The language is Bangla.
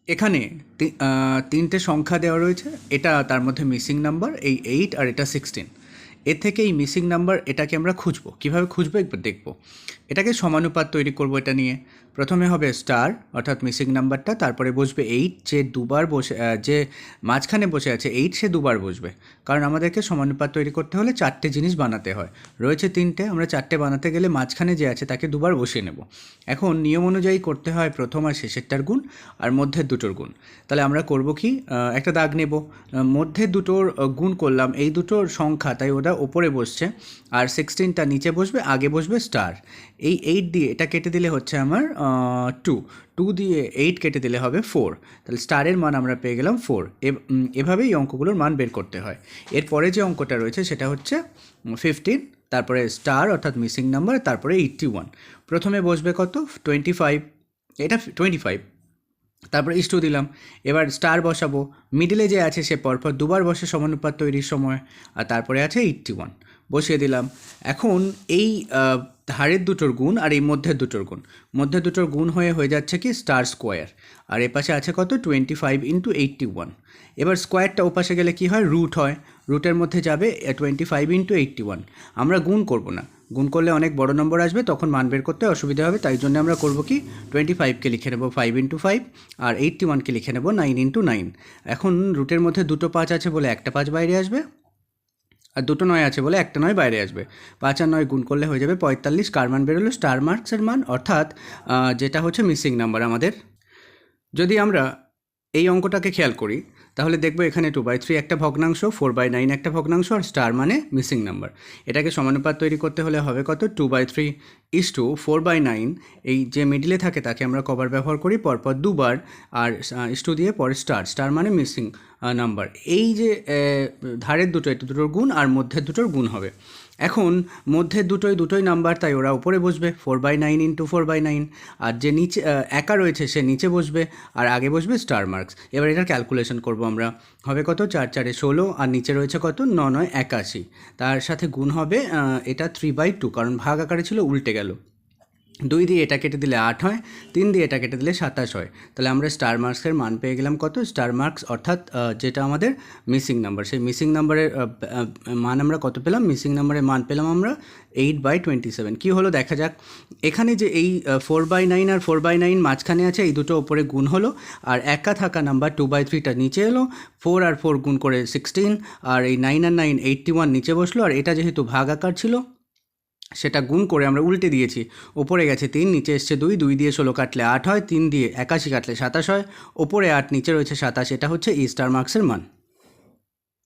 এখানে তিনটে সংখ্যা দেওয়া রয়েছে, এটা তার মধ্যে মিসিং নাম্বার এই 8 আর এটা 16। এর থেকে এই মিসিং নাম্বার এটাকে আমরা খুঁজবো। কীভাবে খুঁজবো একবার দেখব। এটাকে সমানুপাত তৈরি করব। এটা নিয়ে প্রথমে হবে স্টার অর্থাৎ মিসিং নাম্বারটা, তারপরে বসবে 8, যে দুবার বসে যে মাঝখানে বসে আছে 8 সে দুবার বসবে, কারণ আমাদেরকে সমানুপাত তৈরি করতে হলে চারটে জিনিস বানাতে হয়। রয়েছে তিনটে, আমরা চারটে বানাতে গেলে মাঝখানে যে আছে তাকে দুবার বসিয়ে নেব। এখন নিয়ম অনুযায়ী করতে হয় প্রথম আর শেষেরটার গুণ আর মধ্যের দুটোর গুণ। তাহলে আমরা করব কি, একটা দাগ নেব, মধ্যে দুটোর গুণ করলাম, এই দুটোর সংখ্যা তাই ওটা ওপরে বসছে, আর 16টা নিচে বসবে, আগে বসবে স্টার। এই 8 দিয়ে এটা কেটে দিলে হচ্ছে আমার 2 দিয়ে 8 কেটে দিলে হবে 4। তাহলে স্টারের মান আমরা পেয়ে গেলাম 4। এভাবেই এই অঙ্কগুলোর মান বের করতে হয়। এরপরে যে অঙ্কটা রয়েছে সেটা হচ্ছে 15, তারপরে স্টার অর্থাৎ মিসিং নাম্বার, তারপরে 81। প্রথমে বসবে কত, 25, এটা 25, তারপরে ইস্টু দিলাম। এবার স্টার বসাবো, মিডিলে যে আছে সে পরপর দুবার বসে সমানুপাত তৈরির সময়, আর তারপরে আছে 81 বসিয়ে দিলাম। এখন এই ধারের দুটোর গুণ আর এই মধ্যের দুটোর গুণ, মধ্যের দুটোর গুণ হয়ে যাচ্ছে কি স্টার স্কোয়ার, আর এপাশে আছে কত 25 ইন্টু 81। এবার স্কোয়ারটা ওপাশে গেলে কি হয়, রুট হয়, রুটের মধ্যে যাবে 25 ইন্টু 81। আমরা গুণ করব না, গুণ করলে অনেক বড় নম্বর আসবে, তখন মান বের করতে অসুবিধা হবে, তাই জন্য আমরা করব কি 25কে লিখে নেব 5 ইন্টু 5, আর 81কে লিখে নেব 9 ইন্টু 9। এখন রুটের মধ্যে দুটো 5 আছে বলে একটা 5 বাইরে আসবে, আর দুটো 9 আছে বলে একটা 9 বাইরে আসবে। 5 আর 9 গুণ করলে হয়ে যাবে 45। কার মান বেরোলো, স্টার মার্কসের মান, অর্থাৎ যেটা হচ্ছে মিসিং নাম্বার আমাদের। যদি আমরা এই অঙ্কটাকে খেয়াল করি তাহলে দেখব এখানে 2/3 একটা ভগ্নাংশ, 4/9 একটা ভগ্নাংশ, আর স্টার মানে মিসিং নাম্বার। এটাকে সমানুপাত তৈরি করতে হলে হবে কত, 2/3 ইস্টু 4/9। এই যে মিডিলে থাকে তাকে আমরা কভার ব্যবহার করি পরপর দুবার, আর ইস্টু দিয়ে পরে স্টার মানে মিসিং নাম্বার। এই যে ধারের দুটোর গুণ আর মধ্যের দুটোর গুণ হবে। এখন মধ্যের দুটোই নাম্বার, তাই ওরা উপরে বসবে 4/9 ইন্টু 4/9, আর যে নিচে একা রয়েছে সে নিচে বসবে, আর আগে বসবে স্টার মার্কস। এবার এটার ক্যালকুলেশন করব আমরা, হবে কত 4 4 16, আর নিচে রয়েছে কত 9 9 81, তার সাথে গুণ হবে এটা 3/2, কারণ ভাগ আকারে ছিল উল্টে গেল। 2 দিয়ে এটা কেটে দিলে 8 হয়, 3 দিয়ে এটা কেটে দিলে 27 হয়। তাহলে আমরা স্টার মার্কসের মান পেয়ে গেলাম কত, স্টার মার্কস অর্থাৎ যেটা আমাদের মিসিং নাম্বার, সেই মিসিং নাম্বারের মান আমরা কত পেলাম, মিসিং নাম্বারের মান পেলাম আমরা 8/27। কী হলো দেখা যাক। এখানে যে এই 4/9 আর 4/9 মাঝখানে আছে, এই দুটো ওপরে গুণ হলো, আর একা থাকা নাম্বার 2/3টা নিচে এলো, 4 আর 4 গুণ করে 16, আর এই 9 আর 9 81 নিচে বসলো, আর এটা যেহেতু ভাগ আকার ছিল সেটা গুণ করে আমরা উল্টে দিয়েছি, ওপরে গেছে 3, নিচে এসছে 2, 2 দিয়ে 16 কাটলে 8 হয়, 3 দিয়ে 81 কাটলে 27 হয়, ওপরে 8 নিচে রয়েছে 27, এটা হচ্ছে স্টার মার্কসের মান।